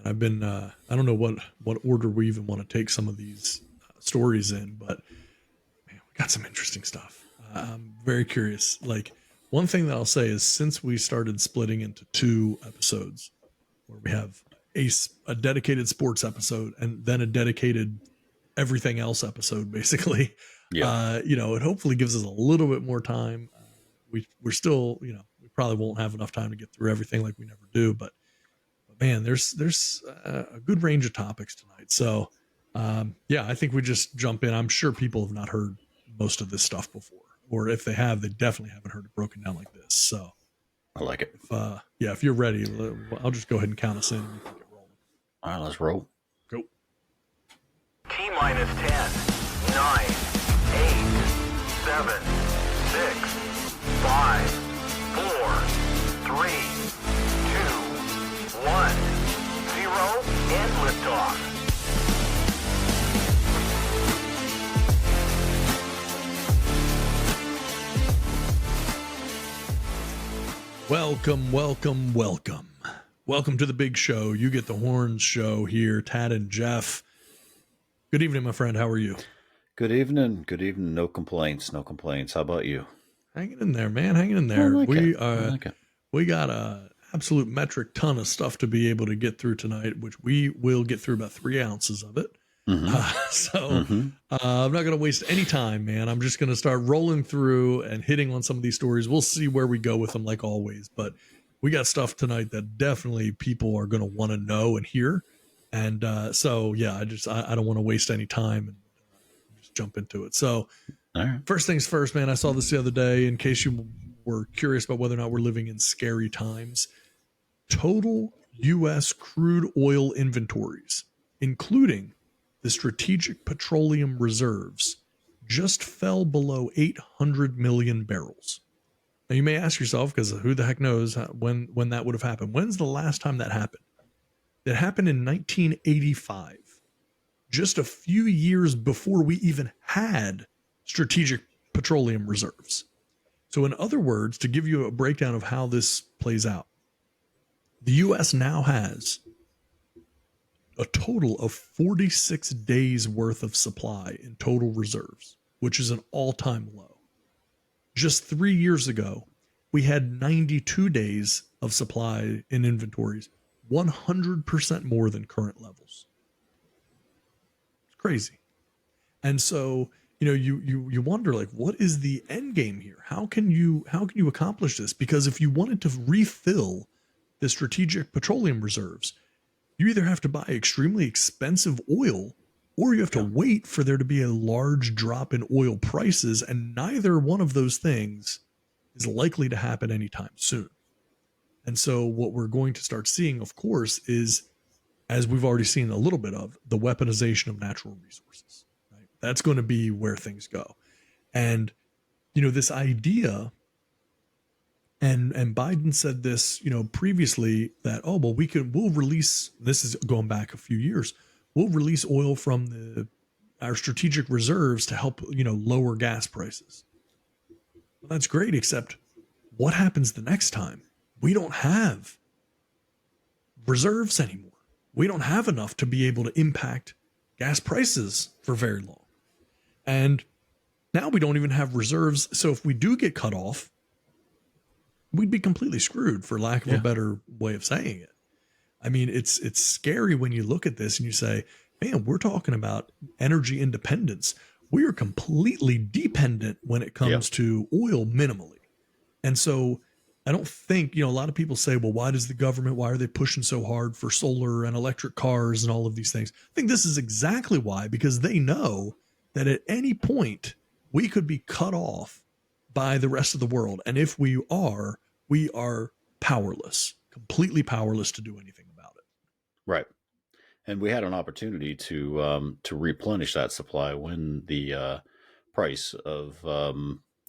I've been, I don't know what order we even want to take some of these stories in, but man, we got some interesting stuff. I'm very curious. Like, one thing that I'll say is since we started splitting into two episodes, where we have a dedicated sports episode and then a dedicated everything else episode, basically, Yeah. it hopefully gives us a little bit more time. We're still, we probably won't have enough time to get through everything like we never do, but man, there's a good range of topics tonight. So, yeah, I think we just jump in. I'm sure people have not heard most of this stuff before, or if they have, they definitely haven't heard it broken down like this. So, I like it. if you're ready, I'll just go ahead and count us in and we can get rolling. All right, let's roll. Go. T minus 10, 9, 8, 7, 6, 5, 4, 3, 2, 1, 0, and liftoff. Welcome, welcome, welcome. Welcome to the big show. You get the horns show here, Tad and Jeff. Good evening, my friend. How are you? Good evening. Good evening. No complaints. No complaints. How about you? Hanging in there, man. Hanging in there. I like it. We got a absolute metric ton of stuff to be able to get through tonight, which we will get through about 3 ounces of it. I'm not going to waste any time, man. I'm just going to start rolling through and hitting on some of these stories. We'll see where we go with them, like always. But we got stuff tonight that definitely people are going to want to know and hear. And so, yeah, I don't want to waste any time and just jump into it. So, All right. First things first, man. I saw this the other day. In case you were curious about whether or not we're living in scary times, total U.S. crude oil inventories, including the strategic petroleum reserves, just fell below 800 million barrels. Now, you may ask yourself, because who the heck knows when that would have happened. When's the last time that happened? That happened in 1985, just a few years before we even had strategic petroleum reserves. So, in other words, to give you a breakdown of how this plays out, the U.S. now has a total of 46 days worth of supply in total reserves, which is an all-time low. Just 3 years ago, we had 92 days of supply in inventories, 100% more than current levels. It's crazy. And so, you wonder, like, what is the end game here? How can you accomplish this? Because if you wanted to refill the strategic petroleum reserves, you either have to buy extremely expensive oil or you have to wait for there to be a large drop in oil prices, and neither one of those things is likely to happen anytime soon. And so what we're going to start seeing, of course, is, as we've already seen a little bit of, the weaponization of natural resources. Right? That's going to be where things go. And, this idea, and Biden said this, previously, that, we'll release, this is going back a few years, we'll release oil from our strategic reserves to help, lower gas prices. Well, that's great, except what happens the next time? We don't have reserves anymore. We don't have enough to be able to impact gas prices for very long. And now we don't even have reserves. So if we do get cut off, we'd be completely screwed, for lack of a better way of saying it. I mean, it's scary when you look at this and you say, man, we're talking about energy independence. We are completely dependent when it comes to oil minimally. And so I don't think, a lot of people say, well, why are they pushing so hard for solar and electric cars and all of these things? I think this is exactly why, because they know that at any point we could be cut off by the rest of the world. And if we are powerless, completely powerless to do anything about it. Right. And we had an opportunity to replenish that supply when the price of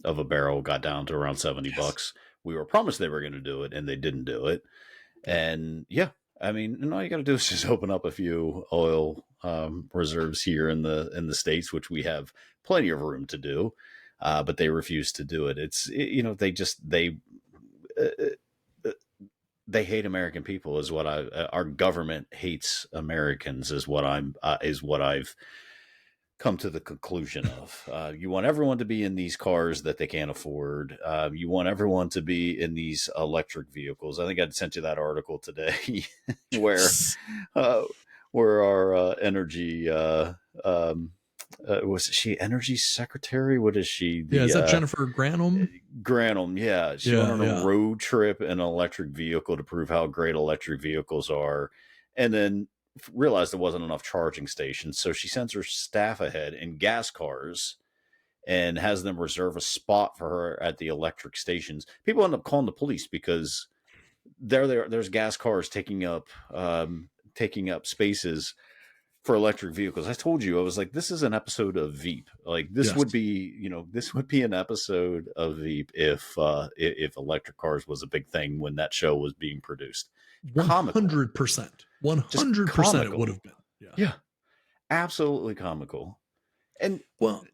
a barrel got down to around $70. We were promised they were going to do it, and they didn't do it. And all you got to do is just open up a few oil reserves here in the States, which we have plenty of room to do. But they refuse to do it. they hate American people is what our government hates Americans is what I've come to the conclusion of. You want everyone to be in these cars that they can't afford. You want everyone to be in these electric vehicles. I think I sent you that article today where uh, our energy was she energy secretary? What is she? Yeah, is that Jennifer Granholm? Granholm, yeah. She went on a road trip in an electric vehicle to prove how great electric vehicles are. And then realized there wasn't enough charging stations. So she sends her staff ahead in gas cars and has them reserve a spot for her at the electric stations. People end up calling the police because there's gas cars taking up spaces for electric vehicles. I told you, I was like, this is an episode of Veep. Like this would be, this would be an episode of Veep if electric cars was a big thing when that show was being produced. 100%. 100% it would have been. Yeah. Absolutely comical. And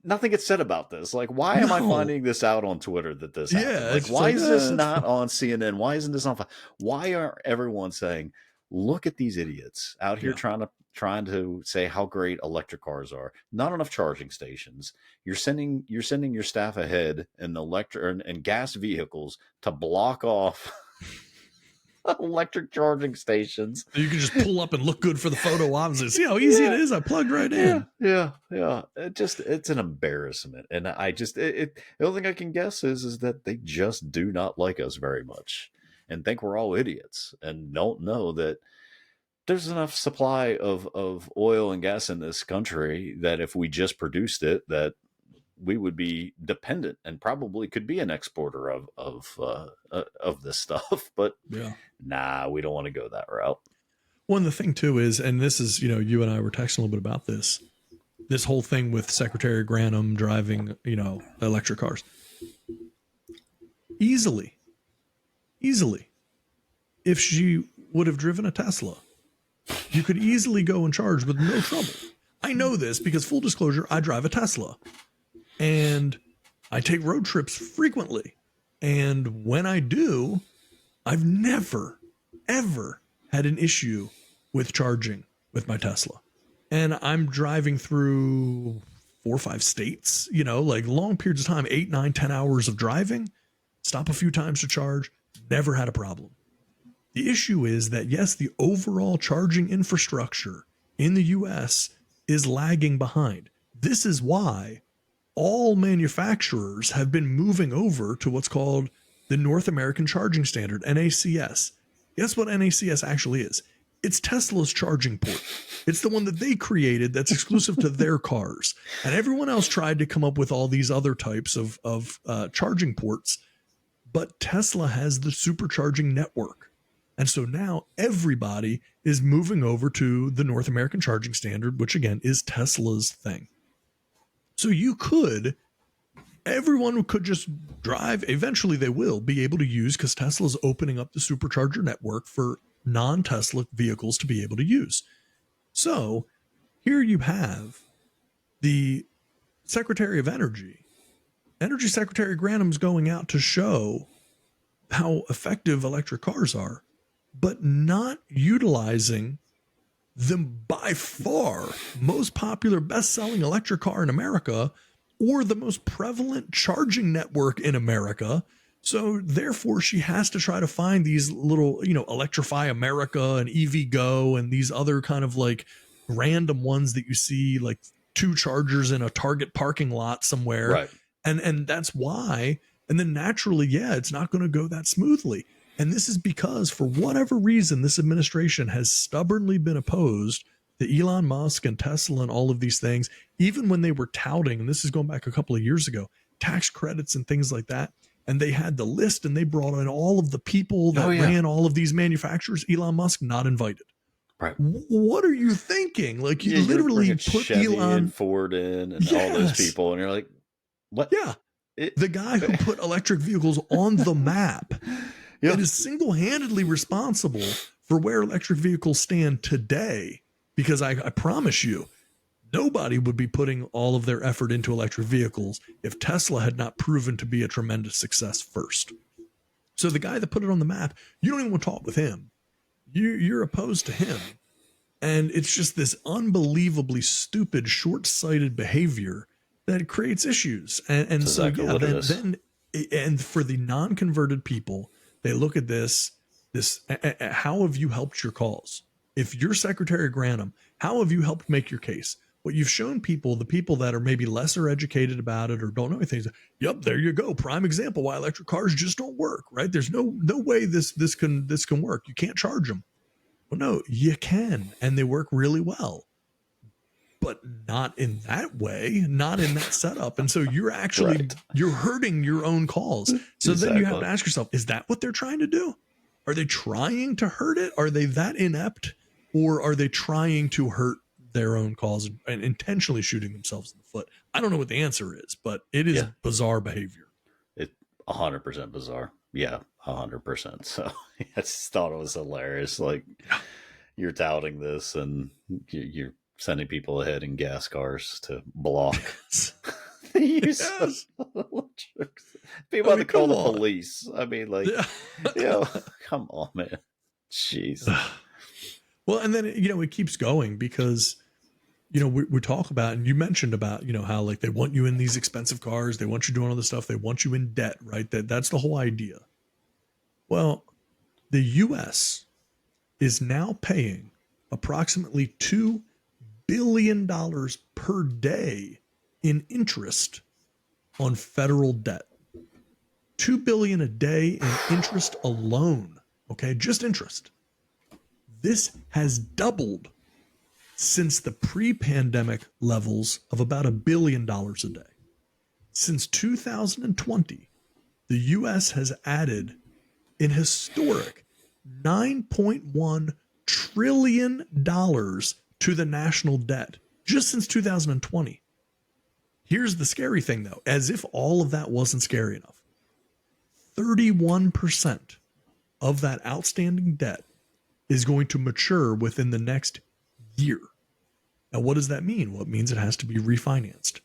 nothing gets said about this. Like, why am I finding this out on Twitter that this happened? Like, why is this not on CNN? Why isn't this on? Why aren't everyone saying, look at these idiots out here trying to say how great electric cars are? Not enough charging stations. You're sending your staff ahead in electric and gas vehicles to block off electric charging stations. You can just pull up and look good for the photo ops and see how easy it is. I plugged right in. Yeah. It's an embarrassment. And the only thing I can guess is that they just do not like us very much and think we're all idiots and don't know that there's enough supply of oil and gas in this country that if we just produced it, that we would be dependent and probably could be an exporter of this stuff. But nah, we don't want to go that route. One the thing too is, and this is, you and I were texting a little bit about this whole thing with Secretary Granholm driving, electric cars. Easily, if she would have driven a Tesla, you could easily go and charge with no trouble. I know this because, full disclosure, I drive a Tesla. And I take road trips frequently. And when I do, I've never, ever had an issue with charging with my Tesla. And I'm driving through 4 or 5 states, like long periods of time, 8, 9, 10 hours of driving, stop a few times to charge, never had a problem. The issue is that, yes, the overall charging infrastructure in the US is lagging behind. This is why all manufacturers have been moving over to what's called the North American Charging Standard, NACS. Guess what NACS actually is? It's Tesla's charging port. It's the one that they created that's exclusive to their cars. And everyone else tried to come up with all these other types of charging ports, but Tesla has the supercharging network. And so now everybody is moving over to the North American Charging Standard, which again is Tesla's thing. So everyone could just drive. Eventually they will be able to use, because Tesla's opening up the supercharger network for non-Tesla vehicles to be able to use. So here you have the Secretary of Energy Secretary Granholm's going out to show how effective electric cars are, but not utilizing the by far most popular best-selling electric car in America, or the most prevalent charging network in America. So therefore she has to try to find these little, Electrify America and EV Go and these other kind of like random ones that you see, like 2 chargers in a Target parking lot somewhere. Right. And that's why. And then naturally, it's not going to go that smoothly. And this is because, for whatever reason, this administration has stubbornly been opposed to Elon Musk and Tesla and all of these things, even when they were touting, and this is going back a couple of years ago, tax credits and things like that. And they had the list and they brought in all of the people that ran all of these manufacturers. Elon Musk not invited. Right. What are you thinking? Like, you literally put Chevy Elon and Ford in and all those people. And you're like, what? Yeah. The guy who put electric vehicles on the map. That is single-handedly responsible for where electric vehicles stand today, because I promise you, nobody would be putting all of their effort into electric vehicles if Tesla had not proven to be a tremendous success first. So the guy that put it on the map, you don't even want to talk with him. You're opposed to him. And it's just this unbelievably stupid, short-sighted behavior that creates issues. And so, exactly yeah, what it is. then, and for the non-converted people, they look at this, how have you helped your cause? If you're Secretary Grantham, how have you helped make your case? What you've shown people, the people that are maybe lesser educated about it or don't know anything, is, yep, there you go. Prime example why electric cars just don't work, right? There's no way this can work. You can't charge them. Well, no, you can, and they work really well, but not in that way, not in that setup. And so you're actually Right. you're hurting your own cause. So then you have to Exactly. ask yourself, is that what they're trying to do? Are they trying to hurt it? Are they that inept, or are they trying to hurt their own cause and intentionally shooting themselves in the foot? I don't know what the answer is, but it is Yeah. bizarre behavior. It 100% bizarre. Yeah, 100%. So I just thought it was hilarious. Like, you're touting this and you're sending people ahead in gas cars to block the use Yes. of electrics. People have to call the police. I mean, like, come on, man. Jeez. Well, and then, it keeps going because, we talk about, and you mentioned about, how like they want you in these expensive cars. They want you doing all this stuff. They want you in debt, right? That's the whole idea. Well, the U.S. is now paying approximately $2 billion per day in interest on federal debt. $2 billion a day in interest alone. Okay, just interest. This has doubled since the pre-pandemic levels of about $1 billion a day. Since 2020, the U.S. has added an historic $9.1 trillion to the national debt just since 2020. Here's the scary thing, though, as if all of that wasn't scary enough. 31% of that outstanding debt is going to mature within the next year. Now, what does that mean? Well, it means it has to be refinanced.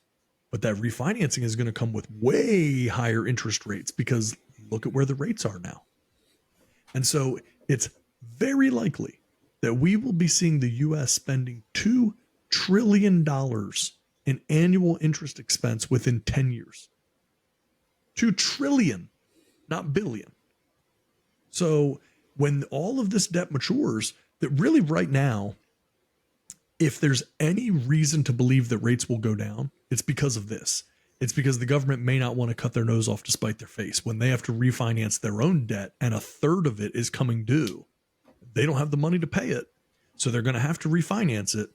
But that refinancing is going to come with way higher interest rates because look at where the rates are now. And so it's very likely that we will be seeing the U.S. spending $2 trillion in annual interest expense within 10 years. $2 trillion, not billion. So when all of this debt matures, that really right now, if there's any reason to believe that rates will go down, it's because of this. It's because the government may not want to cut their nose off to spite their face when they have to refinance their own debt and a third of it is coming due. They don't have the money to pay it, so they're going to have to refinance it.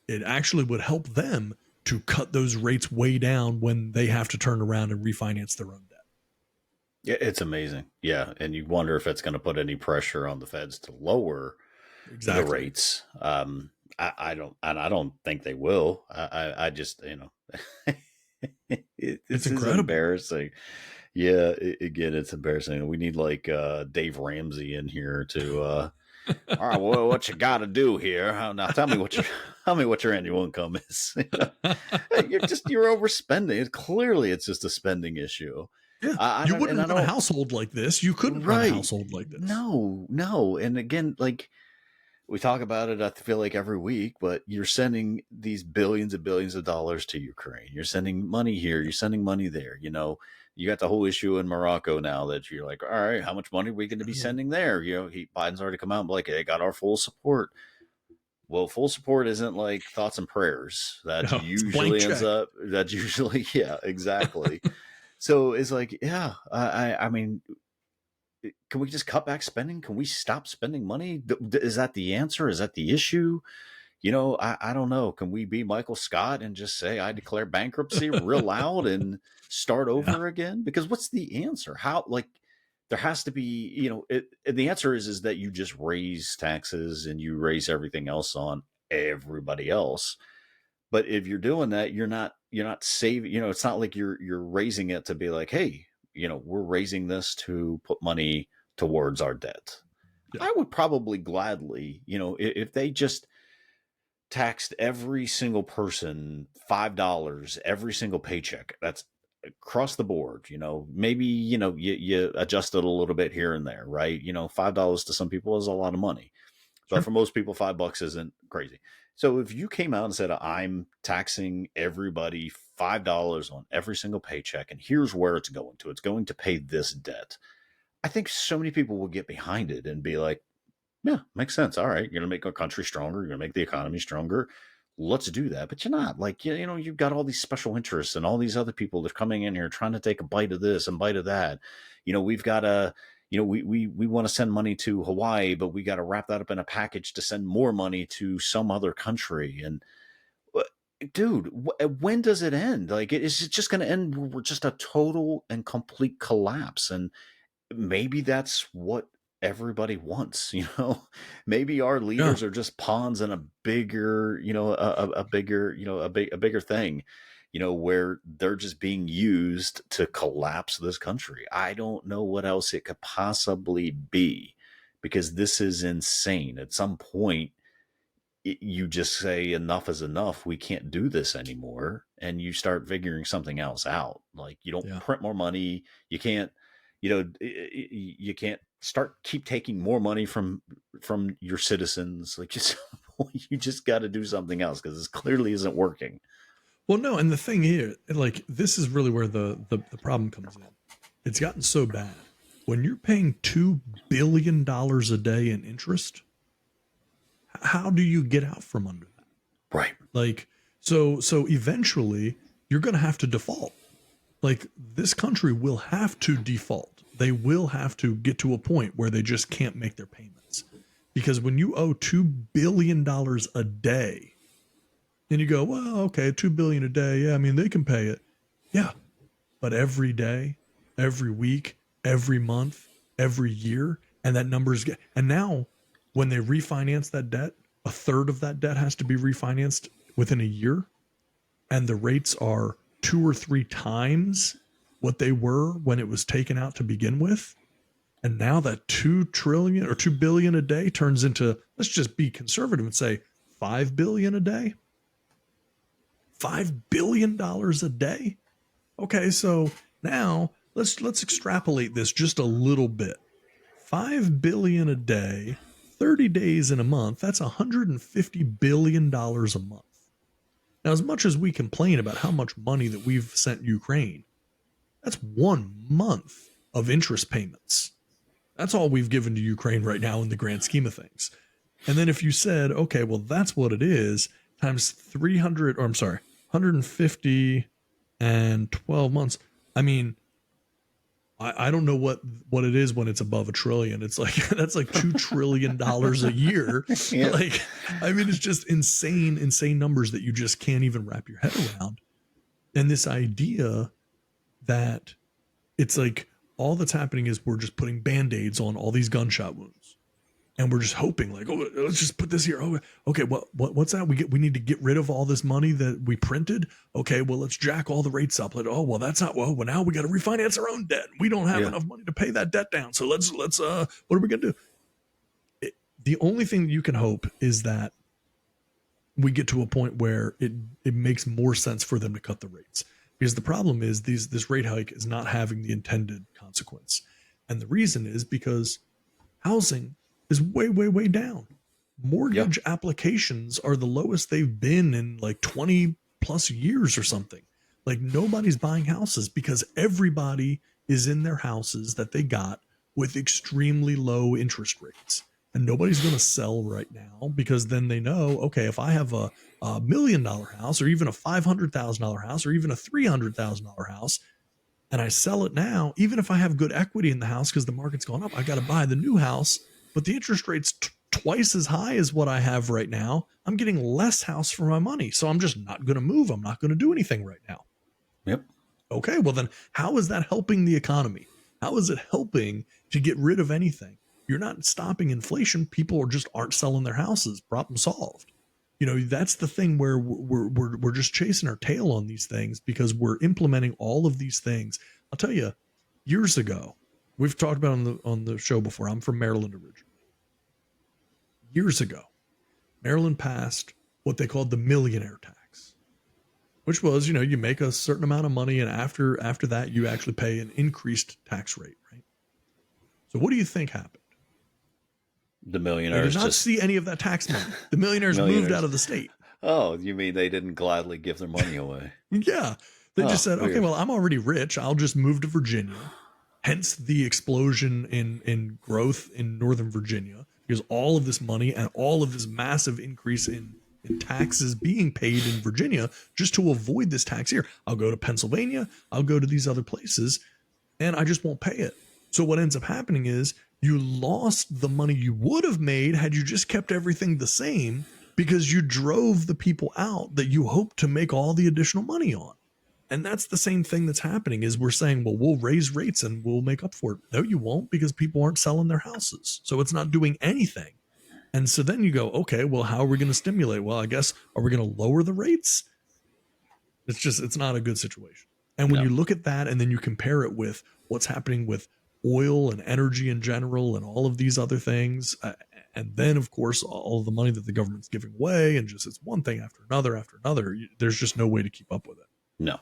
It actually would help them to cut those rates way down when they have to turn around and refinance their own debt. Yeah, it's amazing. Yeah, and you wonder if it's going to put any pressure on the feds to lower the rates. I don't think they will. I just, it's incredible. Embarrassing. Yeah, again, it's embarrassing. We need like Dave Ramsey in here to. All right, well, what you got to do here? Now, tell me what your annual income is. You're overspending. Clearly, it's just a spending issue. Yeah, you wouldn't run a household like this. You couldn't run a household like this. No. And again, like we talk about it, I feel like every week, but you're sending these billions and billions of dollars to Ukraine. You're sending money here. You're sending money there. You got the whole issue in Morocco now that you're like, all right, how much money are we going to be sending there? Biden's already come out and like, they got our full support. Well, full support isn't like thoughts and prayers. That usually ends up. That's usually, yeah, exactly. So it's like, yeah, I mean, can we just cut back spending? Can we stop spending money? Is that the answer? Is that the issue? I don't know. Can we be Michael Scott and just say, I declare bankruptcy real loud and start over again? Because what's the answer? How, like, there has to be, the answer is that you just raise taxes and you raise everything else on everybody else. But if you're doing that, you're not saving, it's not like you're raising it to be like, hey, we're raising this to put money towards our debt. Yeah. I would probably gladly, if they just taxed every single person $5 every single paycheck, that's across the board, maybe, you adjust it a little bit here and there, right? $5 to some people is a lot of money, but Sure. for most people, $5 isn't crazy. So if you came out and said, I'm taxing everybody $5 on every single paycheck, and here's where it's going to pay this debt. I think so many people will get behind it and be like, yeah, makes sense. All right. You're going to make our country stronger. You're going to make the economy stronger. Let's do that. But you're not, like, you've got all these special interests and all these other people that are coming in here trying to take a bite of this and bite of that. We've got to, we want to send money to Hawaii, but we got to wrap that up in a package to send more money to some other country. And dude, when does it end? Like, is it just going to end? We're just a total and complete collapse. And maybe that's what everybody wants. Maybe our Yeah. leaders are just pawns in a bigger, a bigger, a bigger thing, where they're just being used to collapse this country. I don't know what else it could possibly be, because this is insane. At some point, you just say enough is enough. We can't do this anymore. And you start figuring something else out. Like, you don't Yeah. print more money. You can't, you can't keep taking more money from your citizens. Like, you just got to do something else, because this clearly isn't working. Well, no, and the thing here, like, this is really where the problem comes in. It's gotten so bad. When you're paying $2 billion a day in interest, how do you get out from under that? Right. Like, so eventually you're going to have to default. Like, this country will have to default. They will have to get to a point where they just can't make their payments. Because when you owe $2 billion a day, and you go, well, okay, $2 billion a day. Yeah, I mean, they can pay it. Yeah. But every day, every week, every month, every year, and that number's and now when they refinance that debt, a third of that debt has to be refinanced within a year, and the rates are 2 or 3 times what they were when it was taken out to begin with. And now that 2 trillion or 2 billion a day turns into, let's just be conservative and say 5 billion a day. $5 billion a day. Okay, so now let's extrapolate this just a little bit. 5 billion a day, 30 days in a month, that's $150 billion a month. Now, as much as we complain about how much money that we've sent Ukraine, that's 1 month of interest payments. That's all we've given to Ukraine right now in the grand scheme of things. And then if you said, okay, well, that's what it is, times 300, or I'm sorry, 150 and 12 months. I mean, I don't know what it is when it's above $1 trillion. It's like, that's like $2 trillion a year. Yeah. Like, I mean, it's just insane numbers that you just can't even wrap your head around. And this idea that it's like all that's happening is we're just putting Band-Aids on all these gunshot wounds. And we're just hoping, like, oh, let's just put this here. Oh, okay. What's that? We need to get rid of all this money that we printed. Okay, well, let's jack all the rates up. Like, oh, well, that's not well. Now we got to refinance our own debt. We don't have enough money to pay that debt down. So let's what are we gonna do? The only thing that you can hope is that we get to a point where it makes more sense for them to cut the rates, because the problem is this rate hike is not having the intended consequence, and the reason is because housing is way down. Mortgage applications are the lowest they've been in like 20 plus years or something. Like, nobody's buying houses because everybody is in their houses that they got with extremely low interest rates. And nobody's going to sell right now, because then they know, okay, if I have a $1 million house, or even a $500,000 house, or even a $300,000 house, and I sell it now, even if I have good equity in the house because the market's gone up, I got to buy the new house, but the interest rate's twice as high as what I have right now. I'm getting less house for my money, so I'm just not going to move. I'm not going to do anything right now. Yep. Okay, well then, how is that helping the economy? How is it helping to get rid of anything? You're not stopping inflation. People just aren't selling their houses. Problem solved. That's the thing where we're just chasing our tail on these things because we're implementing all of these things. I'll tell you, years ago, we've talked about on the show before. I'm from Maryland originally. Years ago, Maryland passed what they called the millionaire tax. which was, you make a certain amount of money, and after that, you actually pay an increased tax rate, right? So what do you think happened? The They millionaires did not just see any of that tax money. The millionaires moved out of the state. Oh, you mean they didn't gladly give their money away? Yeah. They just said, okay, weird. well, I'm already rich. I'll just move to Virginia. Hence the explosion in growth in Northern Virginia, because all of this money and all of this massive increase in taxes being paid in Virginia just to avoid this tax here. I'll go to Pennsylvania. I'll go to these other places, and I just won't pay it. So what ends up happening is you lost the money you would have made had you just kept everything the same, because you drove the people out that you hoped to make all the additional money on. And that's the same thing that's happening, is we're saying, well, we'll raise rates and we'll make up for it. No, you won't, because people aren't selling their houses. So it's not doing anything. And so then you go, okay, well, how are we going to stimulate? Well, I guess, are we going to lower the rates? It's not a good situation. And when No. you look at that and then you compare it with what's happening with oil and energy in general and all of these other things, and then, of course, all of the money that the government's giving away, and just it's one thing after another, there's just no way to keep up with it. No.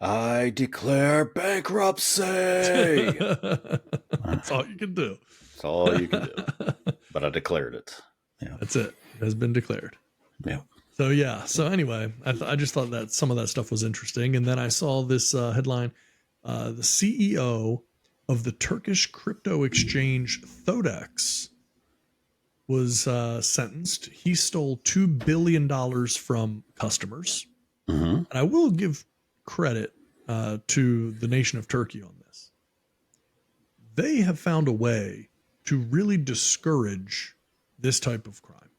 I declare bankruptcy. That's all you can do. That's all you can do. But I declared it. Yeah. That's it. It has been declared. Yeah. So yeah. So anyway, I just thought that some of that stuff was interesting, and then I saw this headline: the CEO of the Turkish crypto exchange Thodex was sentenced. He stole $2 billion from customers. Mm-hmm. And I will give credit to the nation of Turkey on this. They have found a way to really discourage this type of crime,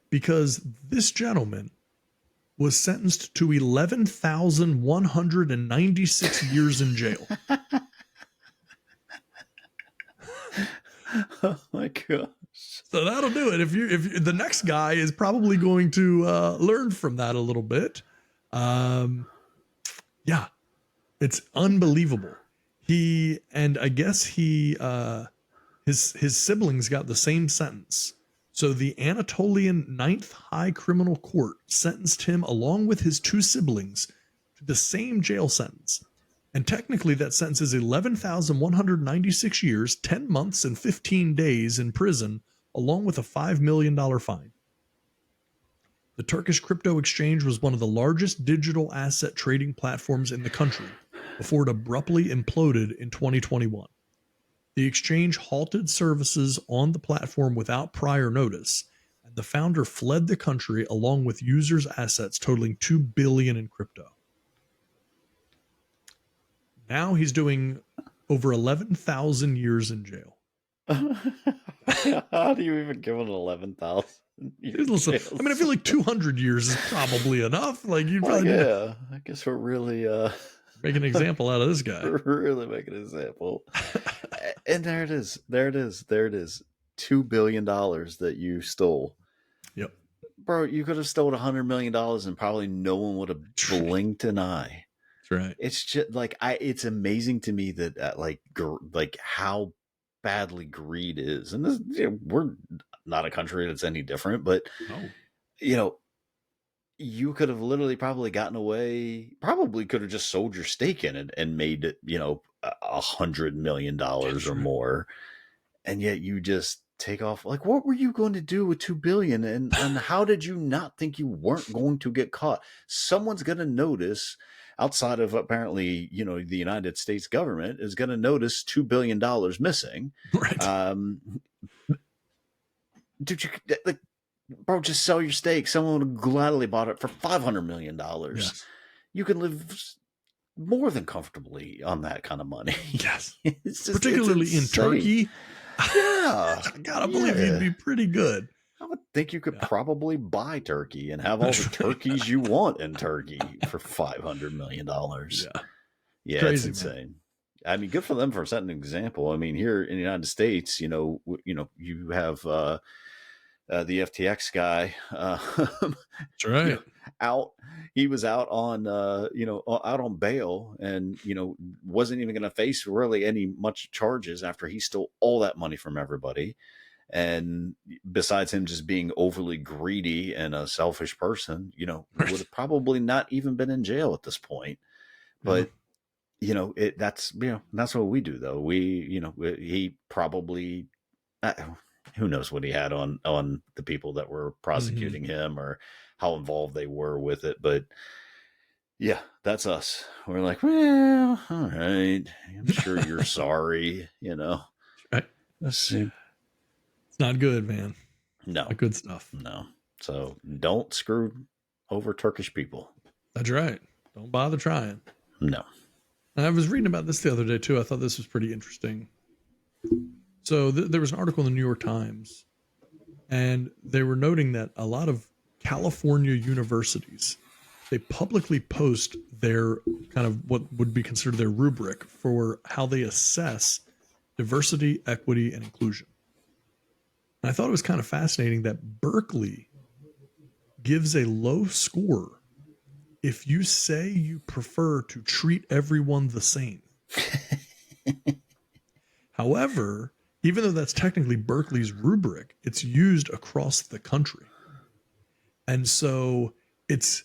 because this gentleman was sentenced to 11,196 years in jail. Oh my gosh. So that'll do it. If the next guy is probably going to learn from that a little bit. Yeah, it's unbelievable. I guess his siblings got the same sentence. So the Anatolian Ninth High Criminal Court sentenced him along with his two siblings to the same jail sentence. And technically that sentence is 11,196 years, 10 months, and 15 days in prison, along with a $5 million fine. The Turkish crypto exchange was one of the largest digital asset trading platforms in the country before it abruptly imploded in 2021. The exchange halted services on the platform without prior notice, and the founder fled the country along with users' assets totaling $2 billion in crypto. Now he's doing over 11,000 years in jail. How do you even give it 11,000? Listen, I mean, I feel like 200 years is probably enough. Like, you'd probably yeah. I guess we're really make an example out of this guy. Really make an example. And there it is. $2 billion that you stole. Yep. Bro, you could have stolen $100 million and probably no one would have blinked an eye. That's right. It's just like it's amazing to me that like how badly greed is, and this, we're not a country that's any different, but you could have literally probably gotten away, probably could have just sold your stake in it and made it, $100 million or more, and yet you just take off. Like, what were you going to do with $2 billion, and how did you not think you weren't going to get caught? Someone's going to notice. Outside of apparently, the United States government is going to notice $2 billion missing. Right. Dude, bro, just sell your stake. Someone would have gladly bought it for $500 million. Yes. You can live more than comfortably on that kind of money. Yes. Particularly in Turkey. Yeah. I gotta believe you'd be pretty good. I would think you could probably buy Turkey and have all the turkeys you want in Turkey for $500 million. Yeah, crazy, it's insane. Man. I mean, good for them for setting an example. I mean, here in the United States, you have the FTX guy. That's right. He was out on out on bail, and wasn't even going to face really any much charges after he stole all that money from everybody. And besides him just being overly greedy and a selfish person, would have probably not even been in jail at this point. But that's what we do though. He probably, who knows what he had on the people that were prosecuting him or how involved they were with it. But yeah, that's us. We're like, well, all right. I'm sure you're sorry, Right. It's not good, man. No. Not good stuff. No. So don't screw over Turkish people. That's right. Don't bother trying. No. And I was reading about this the other day too. I thought this was pretty interesting. So there was an article in the New York Times, and they were noting that a lot of California universities, they publicly post their kind of what would be considered their rubric for how they assess diversity, equity, and inclusion. And I thought it was kind of fascinating that Berkeley gives a low score if you say you prefer to treat everyone the same. However, even though that's technically Berkeley's rubric, it's used across the country. And so it's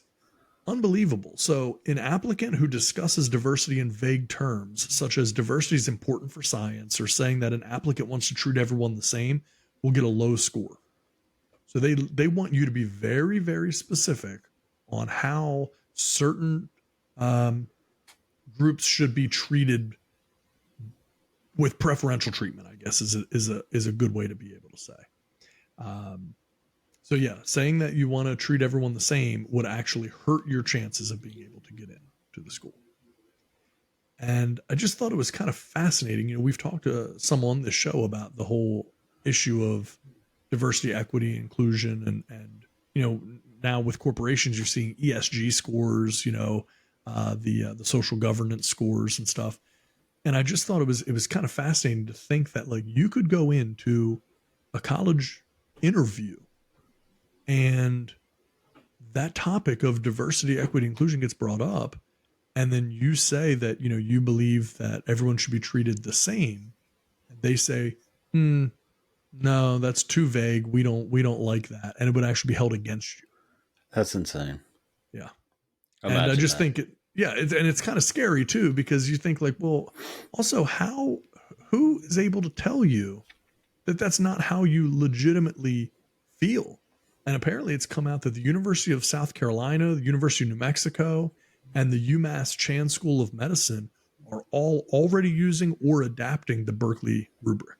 unbelievable. So an applicant who discusses diversity in vague terms, such as diversity is important for science, or saying that an applicant wants to treat everyone the same, will get a low score. So they want you to be very, very specific on how certain groups should be treated with preferential treatment, I guess is a good way to be able to say. So yeah, saying that you want to treat everyone the same would actually hurt your chances of being able to get in to the school. And I just thought it was kind of fascinating. We've talked to some on this show about the whole issue of diversity, equity, inclusion, and now with corporations, you're seeing ESG scores, the social governance scores and stuff. And I just thought it was kind of fascinating to think that like you could go into a college interview and that topic of diversity, equity, inclusion gets brought up, and then you say that you believe that everyone should be treated the same, and they say, no, that's too vague. We don't like that, and it would actually be held against you. That's insane. Yeah. Imagine and I just that. think it's kind of scary too, because you think like, well, also who is able to tell you that that's not how you legitimately feel? And apparently it's come out that the University of South Carolina, the University of New Mexico, and the UMass Chan School of Medicine are all already using or adapting the Berkeley rubric.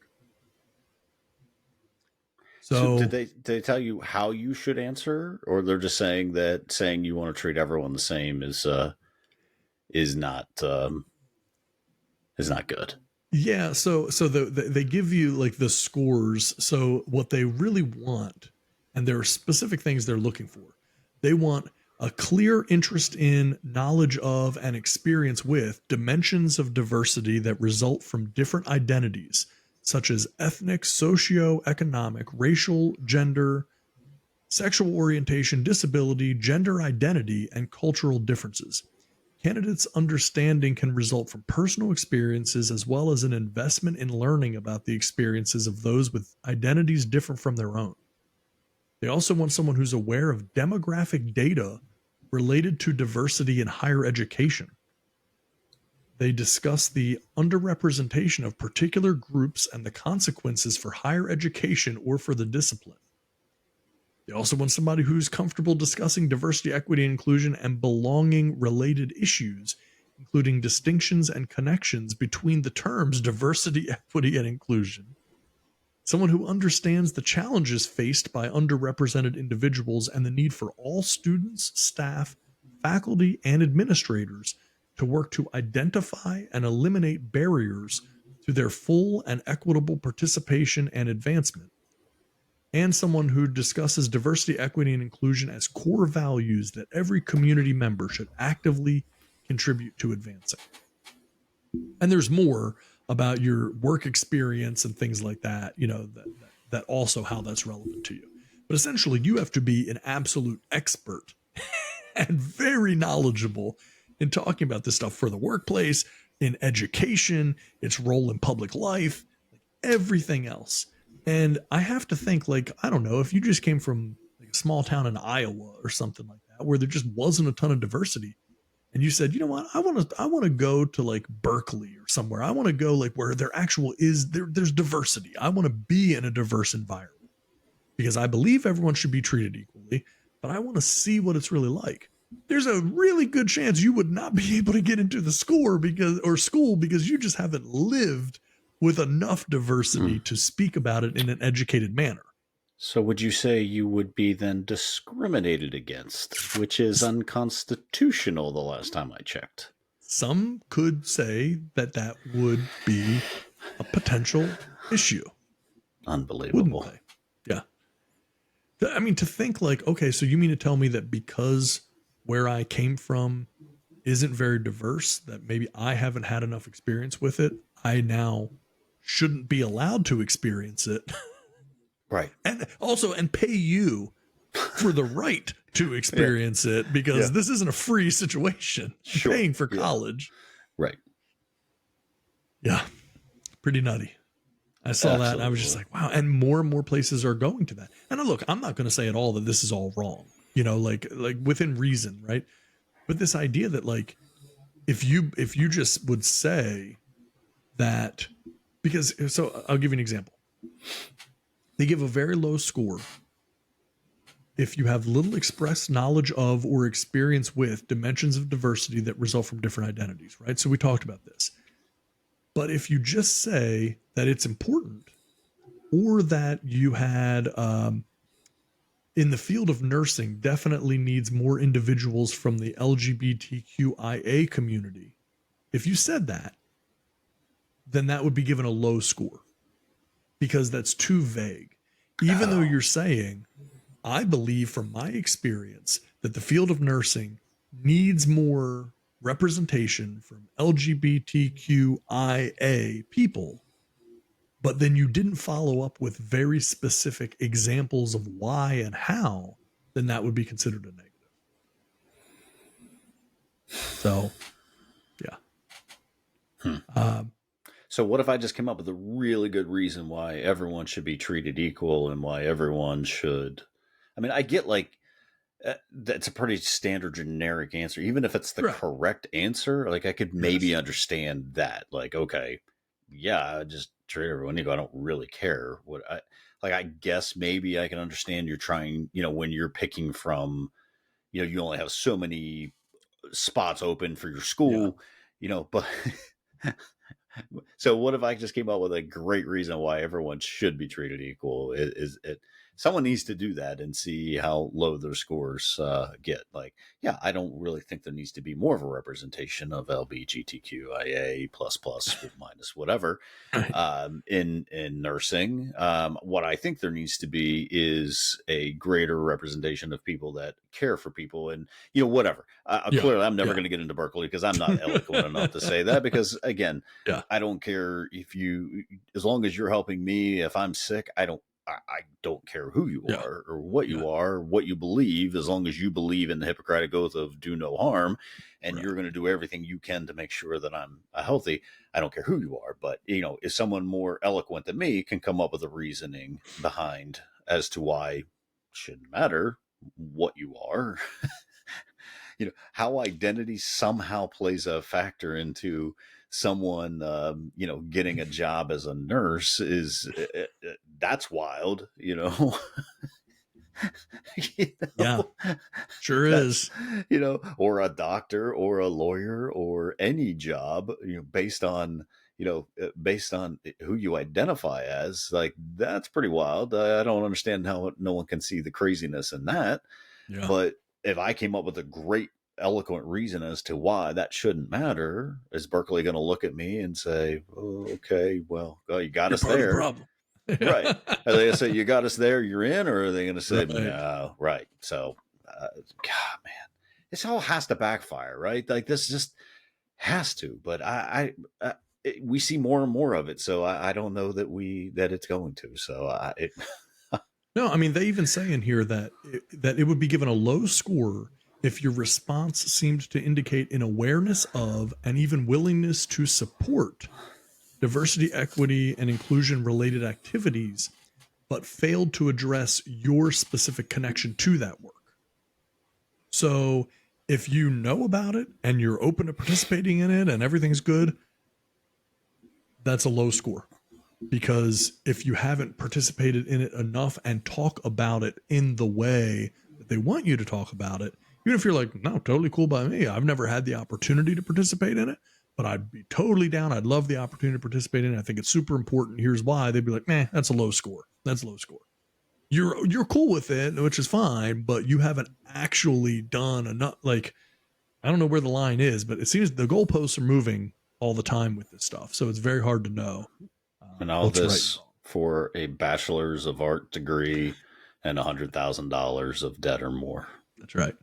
So did they tell you how you should answer, or they're just saying you want to treat everyone the same is not good? Yeah, so they give you like the scores. So what they really want, and there are specific things they're looking for. They want a clear interest in, knowledge of, and experience with dimensions of diversity that result from different identities, such as ethnic, socio-economic, racial, gender, sexual orientation, disability, gender identity, and cultural differences. Candidates' understanding can result from personal experiences as well as an investment in learning about the experiences of those with identities different from their own. They also want someone who's aware of demographic data related to diversity in higher education. They discuss the underrepresentation of particular groups and the consequences for higher education or for the discipline. They also want somebody who's comfortable discussing diversity, equity, inclusion, and belonging related issues, including distinctions and connections between the terms diversity, equity, and inclusion. Someone who understands the challenges faced by underrepresented individuals and the need for all students, staff, faculty, and administrators to work to identify and eliminate barriers to their full and equitable participation and advancement. And someone who discusses diversity, equity, and inclusion as core values that every community member should actively contribute to advancing. And there's more about your work experience and things like that, that also how that's relevant to you. But essentially, you have to be an absolute expert and very knowledgeable in talking about this stuff for the workplace, in education, its role in public life, everything else. And I have to think, like, I don't know, if you just came from like a small town in Iowa or something like that, where there just wasn't a ton of diversity, and you said, you know what, I want to go to like Berkeley or somewhere. I want to go like where there's diversity. I want to be in a diverse environment because I believe everyone should be treated equally, but I want to see what it's really like. There's a really good chance you would not be able to get into the school because you just haven't lived with enough diversity to speak about it in an educated manner. So would you say you would be then discriminated against, which is unconstitutional the last time I checked? Some could say that that would be a potential issue. Unbelievable. Wouldn't they? Yeah. I mean, to think like, okay, so you mean to tell me that because where I came from isn't very diverse, that maybe I haven't had enough experience with it, I now shouldn't be allowed to experience it. Right. And also, and pay you for the right to experience it, because this isn't a free situation. Sure. Paying for college. Right. Yeah. Pretty nutty. I saw that and I was just like, wow. And more places are going to that. And look, I'm not going to say at all that this is all wrong, you know, like within reason. Right. But this idea that like, if you just would say that, because so I'll give you an example. They give a very low score if you have little expressed knowledge of or experience with dimensions of diversity that result from different identities, right? So we talked about this. But if you just say that it's important, or that you had in the field of nursing definitely needs more individuals from the LGBTQIA community, if you said that, then that would be given a low score because that's too vague. Even though you're saying, I believe from my experience that the field of nursing needs more representation from LGBTQIA people, but then you didn't follow up with very specific examples of why and how, then that would be considered a negative. So, yeah. So what if I just came up with a really good reason why everyone should be treated equal and why everyone should? I mean, I get like that's a pretty standard generic answer. Even if it's the correct answer, like I could maybe understand that. Like, okay, yeah, I just treat everyone equal. I don't really care what I guess maybe I can understand you're trying, you know, when you're picking from, you know, you only have so many spots open for your school, you know, but so what if I just came up with a great reason why everyone should be treated equal? Someone needs to do that and see how low their scores get. Like, yeah, I don't really think there needs to be more of a representation of LGBTQIA plus minus whatever in nursing. What I think there needs to be is a greater representation of people that care for people, and you know, whatever. Clearly, I'm never going to get into Berkeley because I'm not eloquent enough to say that. Because again, I don't care if you, as long as you're helping me. If I'm sick, I don't care who you are or what you are, what you believe, as long as you believe in the Hippocratic Oath of do no harm, and you're going to do everything you can to make sure that I'm healthy. I don't care who you are, but you know, if someone more eloquent than me can come up with a reasoning behind as to why it shouldn't matter what you are, you know, how identity somehow plays a factor into someone, you know, getting a job as a nurse is that's wild, you know. You know? Yeah, sure is. You know, or a doctor or a lawyer or any job, you know, based on who you identify as. Like, that's pretty wild. I don't understand how no one can see the craziness in that. Yeah. But if I came up with a great eloquent reason as to why that shouldn't matter, is Berkeley going to look at me and say, oh, okay, well, you got us there. Problem. Right. Are they going to say, you got us there, you're in? Or are they going to say, no, right. So, God, man, this all has to backfire, right? Like, this just has to. But we see more and more of it. So I don't know that it's going to. So no, I mean, they even say in here that it would be given a low score if your response seemed to indicate an awareness of and even willingness to support diversity, equity, and inclusion related activities but failed to address your specific connection to that work. So if you know about it and you're open to participating in it and everything's good, that's a low score. Because if you haven't participated in it enough and talk about it in the way that they want you to talk about it, even if you're like, no, totally cool by me, I've never had the opportunity to participate in it, but I'd be totally down. I'd love the opportunity to participate in it. I think it's super important. Here's why. They'd be like, man, that's a low score. That's a low score. You're cool with it, which is fine, but you haven't actually done enough. Like, I don't know where the line is, but it seems the goalposts are moving all the time with this stuff. So it's very hard to know. And all this for a bachelor's of art degree and $100,000 of debt or more. That's right.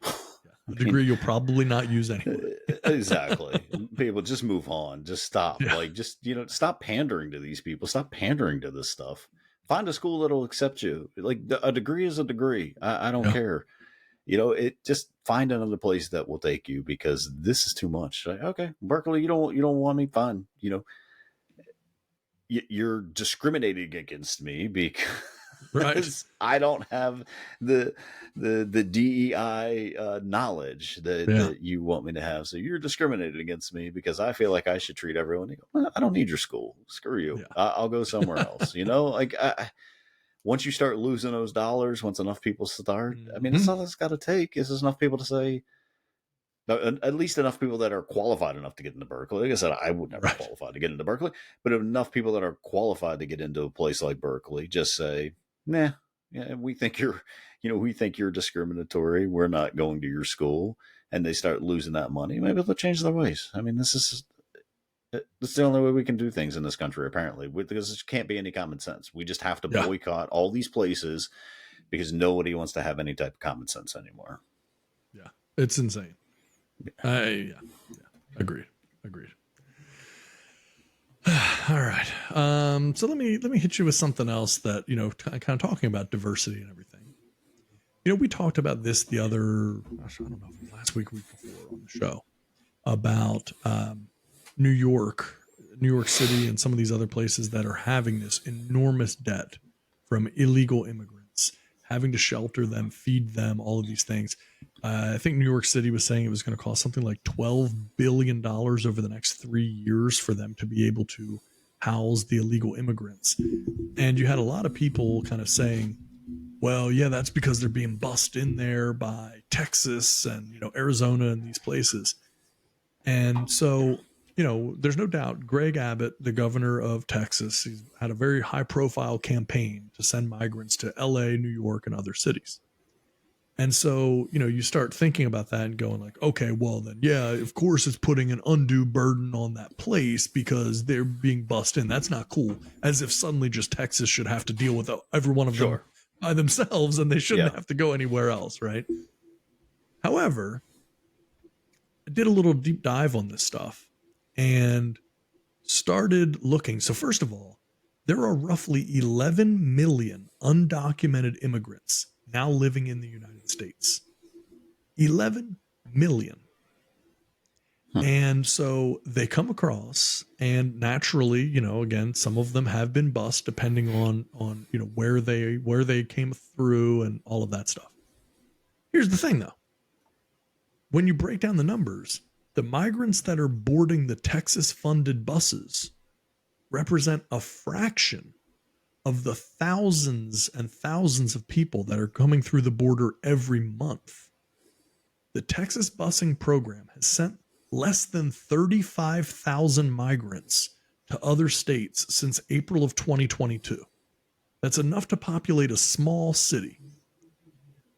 A degree you'll probably not use anyway. Exactly. People just move on. Just stop. Yeah. Like, just, stop pandering to these people. Stop pandering to this stuff. Find a school that'll accept you. Like, a degree is a degree. I don't care. Just find another place that will take you, because this is too much. Like, okay, Berkeley, you don't want me? Fine. You're discriminating against me because Right. I don't have the DEI knowledge that you want me to have. So you're discriminating against me because I feel like I should treat everyone. You go, well, I don't need your school. Screw you. Yeah. I'll go somewhere else. Like, once you start losing those dollars, once enough people start, I mean, that's all it's got to take is enough people to say, at least enough people that are qualified enough to get into Berkeley. Like I said, I would never qualify to get into Berkeley, but enough people that are qualified to get into a place like Berkeley just say, nah, yeah, we think you're discriminatory. We're not going to your school. And they start losing that money. Maybe they'll change their ways. I mean, this is the only way we can do things in this country, apparently, because there can't be any common sense. We just have to boycott all these places because nobody wants to have any type of common sense anymore. Yeah. It's insane. Yeah. Agreed. All right. So let me hit you with something else that, kind of talking about diversity and everything. We talked about this I don't know if it was last week or week before on the show about New York City and some of these other places that are having this enormous debt from illegal immigrants, having to shelter them, feed them, all of these things. I think New York City was saying it was going to cost something like $12 billion over the next 3 years for them to be able to house the illegal immigrants. And you had a lot of people kind of saying, well, yeah, that's because they're being bussed in there by Texas and, Arizona and these places. And so, there's no doubt Greg Abbott, the governor of Texas, he's had a very high profile campaign to send migrants to LA, New York, and other cities. And so, you start thinking about that and going like, okay, well then, yeah, of course it's putting an undue burden on that place because they're being bussed in. That's not cool. As if suddenly just Texas should have to deal with every one of them by themselves and they shouldn't have to go anywhere else, right? However, I did a little deep dive on this stuff and started looking. So first of all, there are roughly 11 million undocumented immigrants now living in the United States. 11 million. And so they come across, and naturally, again, some of them have been bussed depending on where they came through and all of that stuff. Here's the thing though. When you break down the numbers, the migrants that are boarding the Texas funded buses represent a fraction of the thousands and thousands of people that are coming through the border every month. The Texas busing program has sent less than 35,000 migrants to other states since April of 2022. That's enough to populate a small city.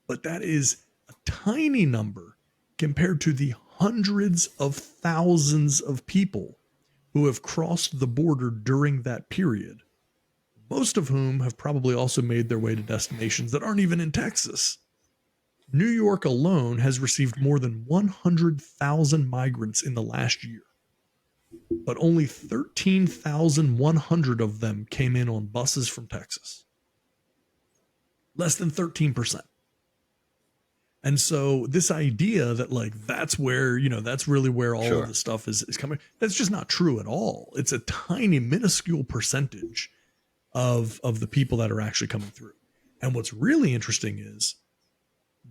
But that is a tiny number compared to the hundreds of thousands of people who have crossed the border during that period, most of whom have probably also made their way to destinations that aren't even in Texas. New York alone has received more than 100,000 migrants in the last year, but only 13,100 of them came in on buses from Texas. Less than 13%. And so this idea that that's where, that's really where all of the stuff is coming, that's just not true at all. It's a tiny, minuscule percentage of the people that are actually coming through. And what's really interesting is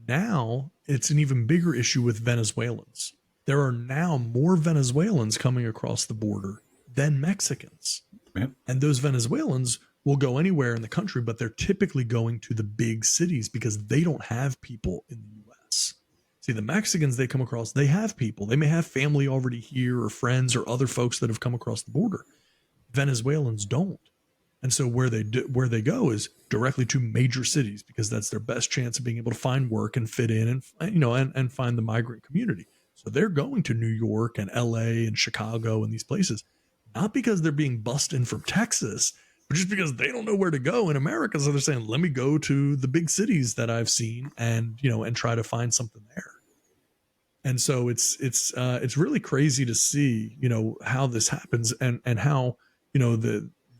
now it's an even bigger issue with Venezuelans. There are now more Venezuelans coming across the border than Mexicans. Yep. And those Venezuelans will go anywhere in the country, but they're typically going to the big cities because they don't have people in the US. See, the Mexicans they come across, they have people. They may have family already here or friends or other folks that have come across the border. Venezuelans don't. And so where they go is directly to major cities because that's their best chance of being able to find work and fit in and find the migrant community. So they're going to New York and LA and Chicago and these places, not because they're being bussed in from Texas, but just because they don't know where to go in America. So they're saying, let me go to the big cities that I've seen and try to find something there. And so it's really crazy to see, how this happens and how,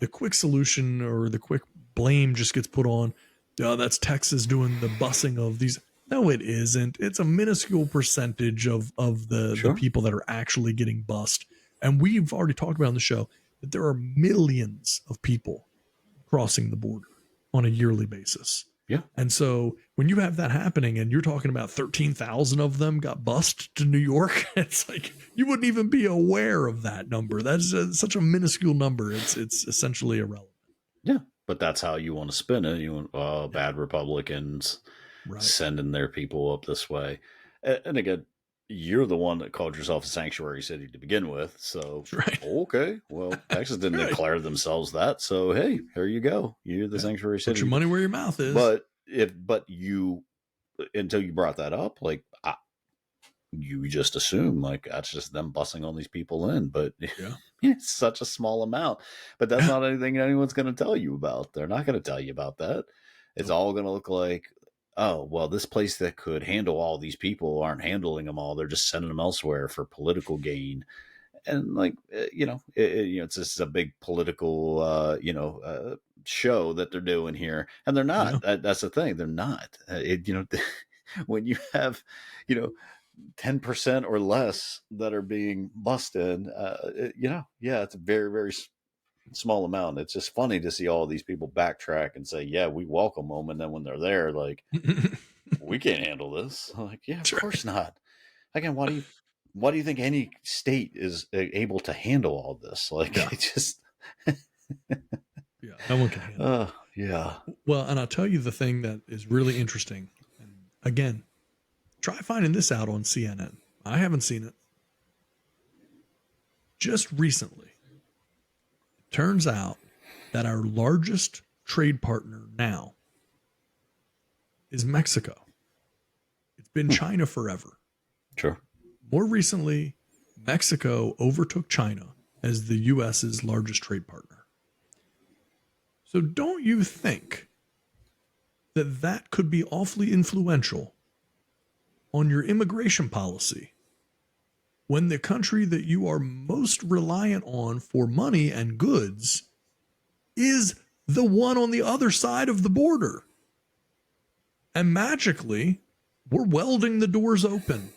the quick solution or the quick blame just gets put on, that's Texas doing the busing of these. No, it isn't. It's a minuscule percentage of the people that are actually getting bussed. And we've already talked about on the show that there are millions of people crossing the border on a yearly basis. Yeah. And so when you have that happening and you're talking about 13,000 of them got bussed to New York, it's like you wouldn't even be aware of that number. That's such a minuscule number. It's essentially irrelevant. Yeah. But that's how you want to spin it. You want bad Republicans sending their people up this way. And again, you're the one that called yourself a sanctuary city to begin with. So, okay, well, Texas didn't declare themselves that. So, hey, here you go. You're the sanctuary city. Put your money where your mouth is. But you, until you brought that up, you just assume that's just them bussing all these people in. But it's such a small amount. But that's not anything anyone's going to tell you about. They're not going to tell you about that. It's all going to look like, oh, well, this place that could handle all these people aren't handling them all. They're just sending them elsewhere for political gain. And it's just a big political, show that they're doing here. And they're not. That's the thing. They're not. When you have, 10% or less that are being busted, it's a very, very small amount. It's just funny to see all these people backtrack and say, yeah, we welcome them. And then when they're there, we can't handle this. Of course not. Again, why do you think any state is able to handle all this? It just, no one can handle it. Yeah. Well, and I'll tell you the thing that is really interesting. And again, try finding this out on CNN. I haven't seen it. Just recently, turns out that our largest trade partner now is Mexico. It's been China forever. Sure. More recently, Mexico overtook China as the U.S.'s largest trade partner. So don't you think that could be awfully influential on your immigration policy when the country that you are most reliant on for money and goods is the one on the other side of the border? And magically, we're welding the doors open.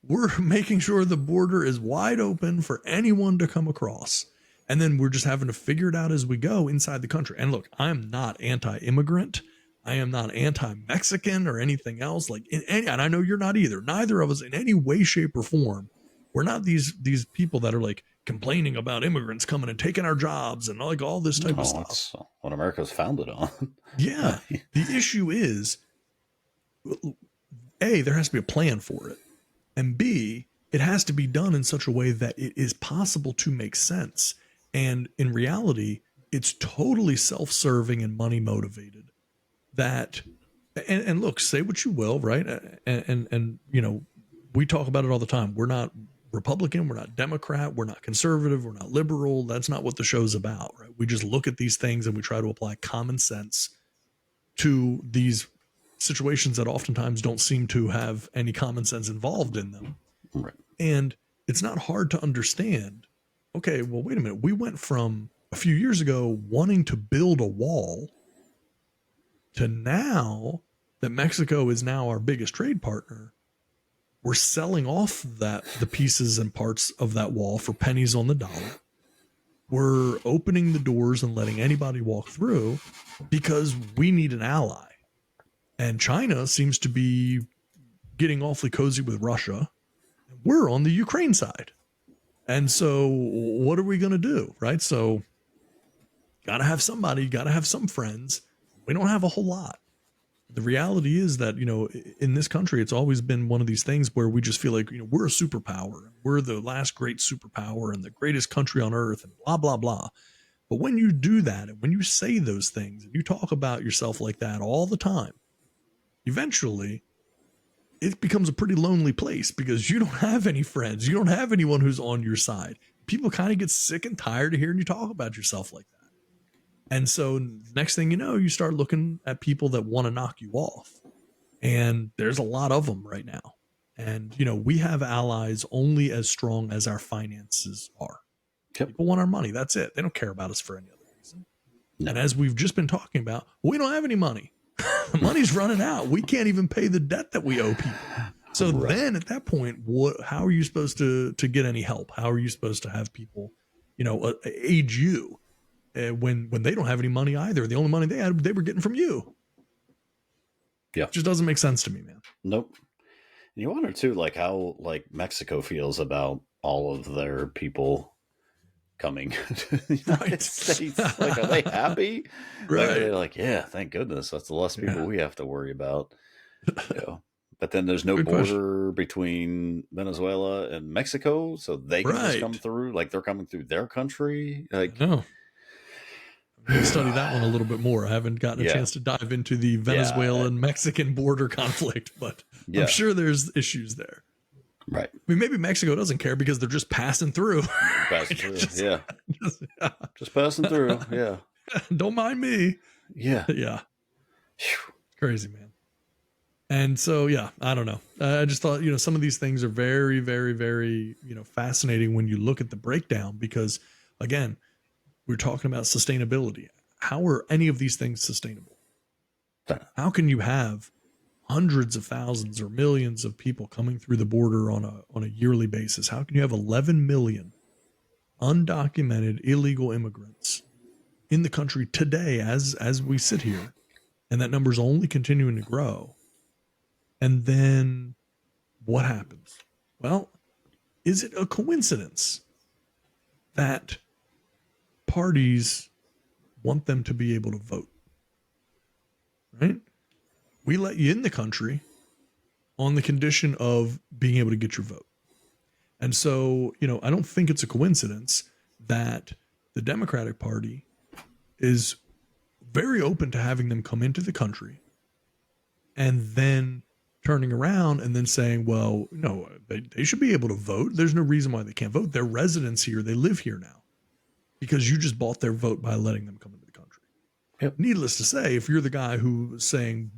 We're making sure the border is wide open for anyone to come across. And then we're just having to figure it out as we go inside the country. And look, I'm not anti-immigrant. I am not anti-Mexican or anything else. And I know you're not either. Neither of us in any way, shape, or form. We're not these people that are complaining about immigrants coming and taking our jobs and all this type of stuff. That's what America's founded on. Yeah. The issue is, A, there has to be a plan for it. And B, it has to be done in such a way that it is possible to make sense. And in reality, it's totally self-serving and money motivated. And look, say what you will, right? And we talk about it all the time. We're not Republican, we're not Democrat, we're not conservative, we're not liberal. That's not what the show's about, right? We just look at these things and we try to apply common sense to these situations that oftentimes don't seem to have any common sense involved in them. Right. And it's not hard to understand. Okay, well, wait a minute. We went from a few years ago wanting to build a wall to now that Mexico is now our biggest trade partner. We're selling off the pieces and parts of that wall for pennies on the dollar. we're opening the doors and letting anybody walk through because we need an ally. And China seems to be getting awfully cozy with Russia. We're on the Ukraine side. And so what are we going to do? Right. So got to have somebody, got to have some friends. We don't have a whole lot. The reality is that, you know, in this country, it's always been one of these things where we just feel like, you know, we're a superpower. We're the last great superpower and the greatest country on earth and blah, blah, blah. But when you do that and when you say those things and you talk about yourself like that all the time, eventually it becomes a pretty lonely place because you don't have any friends. You don't have anyone who's on your side. People kind of get sick and tired of hearing you talk about yourself like that. And so next thing you know, you start looking at people that want to knock you off. And there's a lot of them right now. And, you know, we have allies only as strong as our finances are. Yep. People want our money. That's it. They don't care about us for any other reason. No. And as we've just been talking about, we don't have any money. The money's running out. We can't even pay the debt that we owe people. So Right. then at that point, how are you supposed to get any help? How are you supposed to have people, you know, aid you when they don't have any money either? The only money they had, they were getting from you. Yeah. It just doesn't make sense to me, man. Nope. And you wonder too, like how like Mexico feels about all of their people coming to the United Right. States. Like, are they happy? Right. Like, they're like, yeah, thank goodness. That's the less people we have to worry about. You know? But then there's no Good border between Venezuela and Mexico, so they can just Right. come through. Like they're coming through their country. Like, No. I'm going to study that one a little bit more. I haven't gotten a Yeah. chance to dive into the Venezuelan Mexican border conflict, but Yeah. I'm sure there's issues there. right. I mean, maybe Mexico doesn't care because they're just passing through. Passing through. Just- Yeah. Yeah. Just passing through. Yeah. Don't mind me. Yeah. Yeah. Phew. Crazy, man. And so, yeah, I don't know. I just thought, you know, some of these things are very, very, very, you know, fascinating when you look at the breakdown because, again, we're talking about sustainability. How are any of these things sustainable? How can you have hundreds of thousands or millions of people coming through the border on a yearly basis? How can you have 11 million undocumented illegal immigrants in the country today as we sit here, and that number's only continuing to grow? And then what happens? Well, is it a coincidence that parties want them to be able to vote? Right? We let you in the country on the condition of being able to get your vote. And so, you know, I don't think it's a coincidence that the Democratic Party is very open to having them come into the country and then turning around and then saying, well, no, they should be able to vote. There's no reason why they can't vote. They're residents here. They live here now because you just bought their vote by letting them come into the country. Yep. Needless to say, if you're the guy who's saying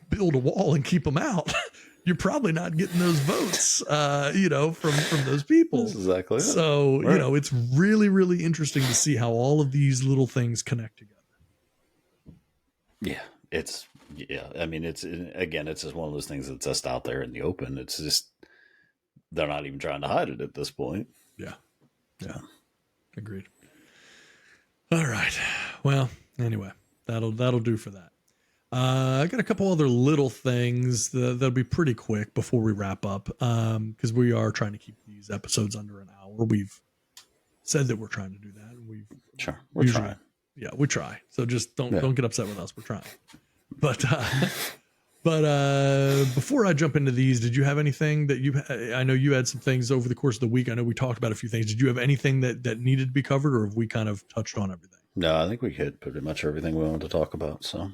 build a wall and keep them out, you're probably not getting those votes, you know, from those people. That's exactly it. So, Right. you know, it's really, really interesting to see how all of these little things connect together. Yeah, I mean, it's just one of those things that's just out there in the open. It's just, they're not even trying to hide it at this point. Yeah. Agreed. All right. Well, anyway, that'll do for that. I got a couple other little things that'll be pretty quick before we wrap up. Because we are trying to keep these episodes under an hour. We've said that we're trying to do that. And We're usually- trying. Yeah, we try. So just don't get upset with us. We're trying. But before I jump into these, did you have anything that I know you had some things over the course of the week. I know we talked about a few things. Did you have anything that needed to be covered, or have we kind of touched on everything? No, I think we hit pretty much everything we wanted to talk about. So,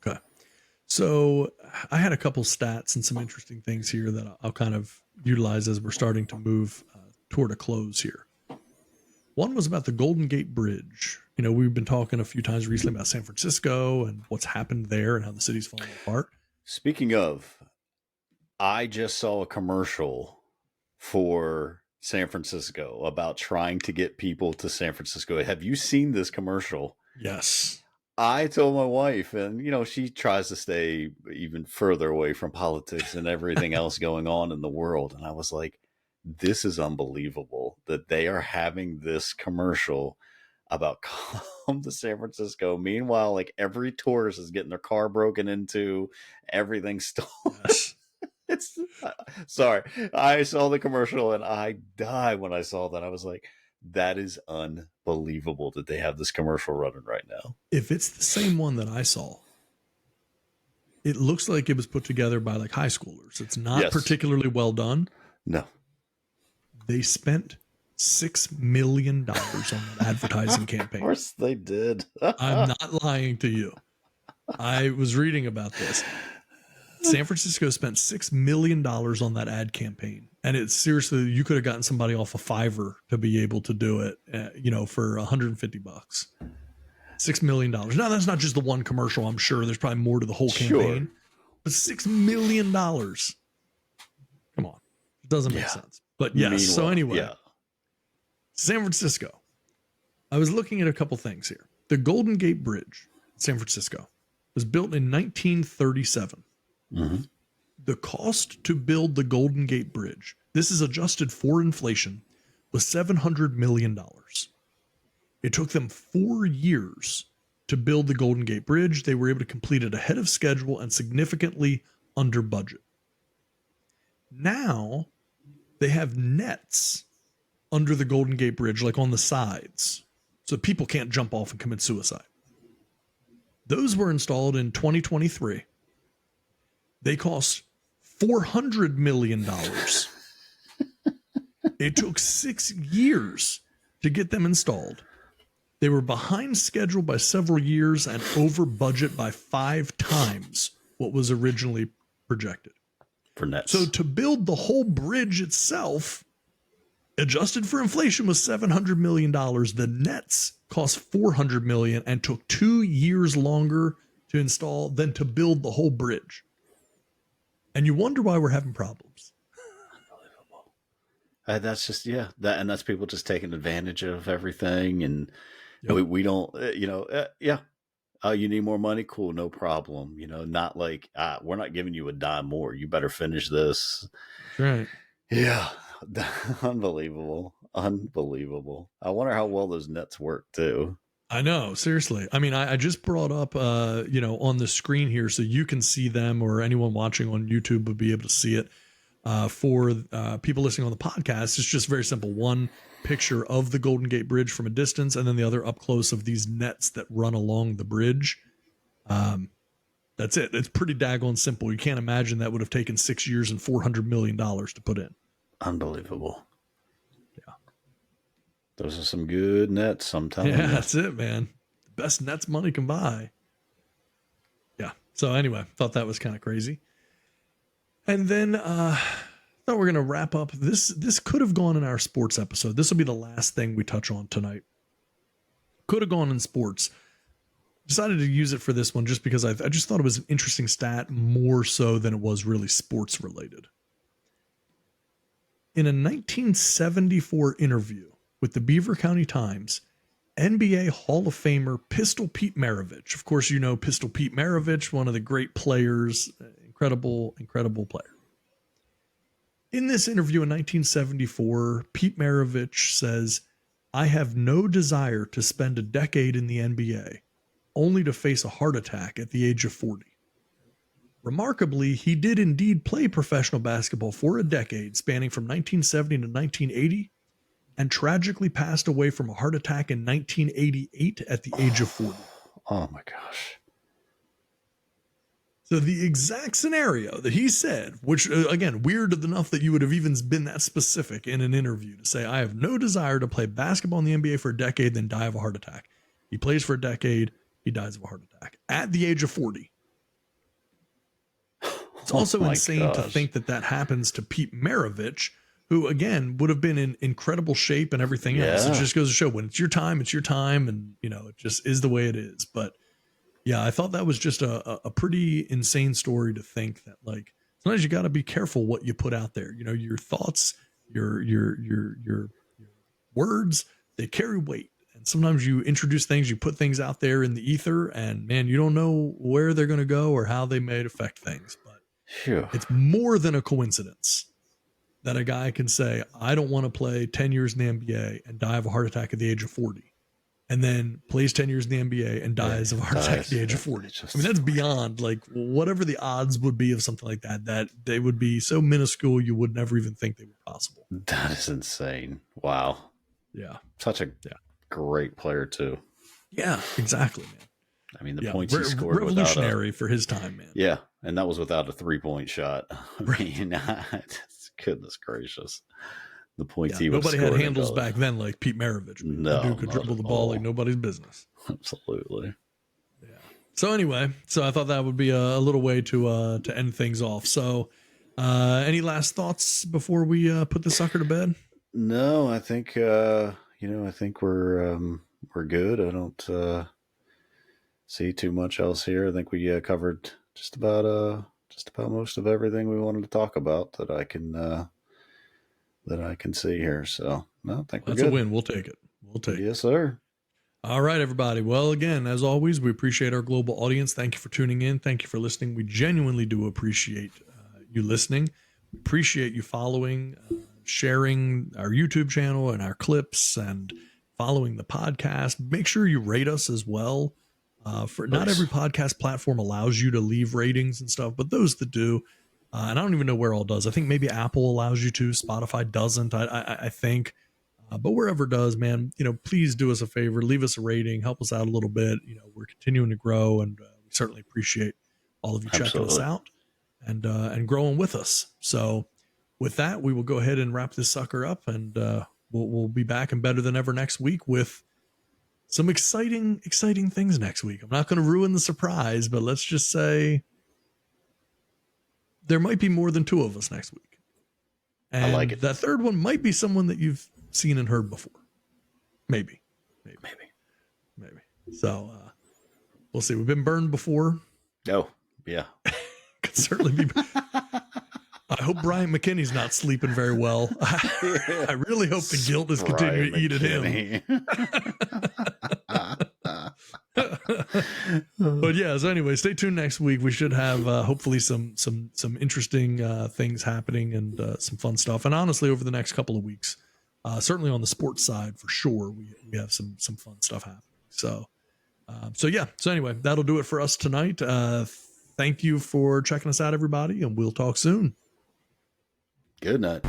okay. So I had a couple stats and some interesting things here that I'll kind of utilize as we're starting to move toward a close here. One was about the Golden Gate Bridge. You know, we've been talking a few times recently about San Francisco and what's happened there and how the city's falling apart. speaking of, I just saw a commercial for San Francisco about trying to get people to San Francisco. Have you seen this commercial? Yes. I told my wife, and you know, she tries to stay even further away from politics and everything else going on in the world. And I was like, this is unbelievable that they are having this commercial about come to San Francisco. Meanwhile, like every tourist is getting their car broken into, everything stolen. Yes. It's sorry. I saw the commercial and I died when I saw that. I was like, that is unbelievable that they have this commercial running right now. If it's the same one that I saw, it looks like it was put together by like high schoolers. It's not Yes. particularly well done. No. They spent $6 million on that advertising Of campaign. course they did. I'm not lying to you. I was reading about this. San Francisco spent $6 million on that ad campaign. And it's seriously, you could have gotten somebody off a Fiverr to be able to do it, for $150. $6 million. Now, that's not just the one commercial. I'm sure there's probably more to the whole campaign. Sure. But $6 million. Come on. It doesn't make sense. But yes. So Meanwhile, anyway, yeah. San Francisco. I was looking at a couple things here. The Golden Gate Bridge, San Francisco, was built in 1937. Mhm. The cost to build the Golden Gate Bridge, this is adjusted for inflation, was $700 million. It took them 4 years to build the Golden Gate Bridge. They were able to complete it ahead of schedule and significantly under budget. Now they have nets under the Golden Gate Bridge, like on the sides, so people can't jump off and commit suicide. Those were installed in 2023. They cost $400 million. It took 6 years to get them installed. They were behind schedule by several years and over budget by 5 times what was originally projected. For nets. So to build the whole bridge itself, adjusted for inflation, was $700 million. The nets cost $400 million and took 2 years longer to install than to build the whole bridge. And you wonder why we're having problems. Unbelievable. That's just, that's people just taking advantage of everything. And we don't, you need more money? Cool, no problem. Not like, we're not giving you a dime more. You better finish this. Right. Yeah. Unbelievable. I wonder how well those nets work too. I know, seriously. I mean, I just brought up, on the screen here so you can see them, or anyone watching on YouTube would be able to see it. For people listening on the podcast, it's just very simple. One picture of the Golden Gate Bridge from a distance, and then the other up close of these nets that run along the bridge. That's it. It's pretty daggone simple. You can't imagine that would have taken 6 years and $400 million to put in. Unbelievable. Yeah. Those are some good nets, I'm telling you. That's it, man. The best nets money can buy. Yeah. So anyway, thought that was kind of crazy. And then thought we're going to wrap up. This could have gone in our sports episode. This will be the last thing we touch on tonight. Could have gone in sports. Decided to use it for this one just because I just thought it was an interesting stat, more so than it was really sports related. In a 1974 interview with the Beaver County Times, NBA Hall of Famer Pistol Pete Maravich. Of course, you know Pistol Pete Maravich, one of the great players, incredible player. In this interview in 1974, Pete Maravich says, "I have no desire to spend a decade in the NBA, only to face a heart attack at the age of 40. Remarkably, he did indeed play professional basketball for a decade, spanning from 1970 to 1980, and tragically passed away from a heart attack in 1988 at the age of 40. Oh my gosh. So the exact scenario that he said, which again, weird enough that you would have even been that specific in an interview to say, I have no desire to play basketball in the NBA for a decade, then die of a heart attack. He plays for a decade, he dies of a heart attack at the age of 40. It's also insane to think that happens to Pete Maravich, who again would have been in incredible shape and everything else. It just goes to show when it's your time, and it just is the way it is. But yeah, I thought that was just a pretty insane story to think that, like, sometimes you got to be careful what you put out there. Your thoughts, your words, they carry weight. And sometimes you introduce things, you put things out there in the ether, and man, you don't know where they're going to go or how they may affect things. But it's more than a coincidence that a guy can say, I don't want to play 10 years in the NBA and die of a heart attack at the age of 40. and then plays 10 years in the NBA and dies of a heart attack at the age of 40. I mean, that's beyond like whatever the odds would be of something like that, that they would be so minuscule you would never even think they were possible. That is insane. Wow. Yeah. Such a great player, too. Yeah, exactly, man. I mean, the points he scored revolutionary for his time, man. Yeah, and that was without a 3-point shot. I mean, goodness gracious. The points he was nobody had handles back then like Pete Maravich. No, dude could dribble the ball like nobody's business. Absolutely. Yeah. So anyway, I thought that would be a little way to end things off. So, any last thoughts before we put the sucker to bed? No, I think I think we're good. I don't see too much else here. I think we covered just about most of everything we wanted to talk about that I can see here. So no, I think we're that's good. A win. We'll take it. We'll take it. Yes, sir. All right, everybody. Well, again, as always, we appreciate our global audience. Thank you for tuning in. Thank you for listening. We genuinely do appreciate you listening. We appreciate you following, sharing our YouTube channel and our clips, and following the podcast. Make sure you rate us as well. Not every podcast platform allows you to leave ratings and stuff, but those that do, and I don't even know where all does. I think maybe Apple allows you to. Spotify doesn't. I think. But wherever does, man, please do us a favor, leave us a rating, help us out a little bit. We're continuing to grow, and we certainly appreciate all of you checking us out and growing with us. So with that, we will go ahead and wrap this sucker up, and we'll be back and better than ever next week with some exciting things next week. I'm not going to ruin the surprise, but let's just say there might be more than two of us next week. And I like it. That third one might be someone that you've seen and heard before. Maybe. So we'll see. We've been burned before. Oh, yeah. Could certainly be. I hope Brian McKinney's not sleeping very well. I really hope the guilt is continuing to eat at him. But yeah, so anyway, stay tuned next week. We should have hopefully some interesting things happening and some fun stuff. And honestly, over the next couple of weeks, certainly on the sports side for sure, we have some fun stuff happening. So yeah. So anyway, that'll do it for us tonight. Thank you for checking us out, everybody, and we'll talk soon. Good night.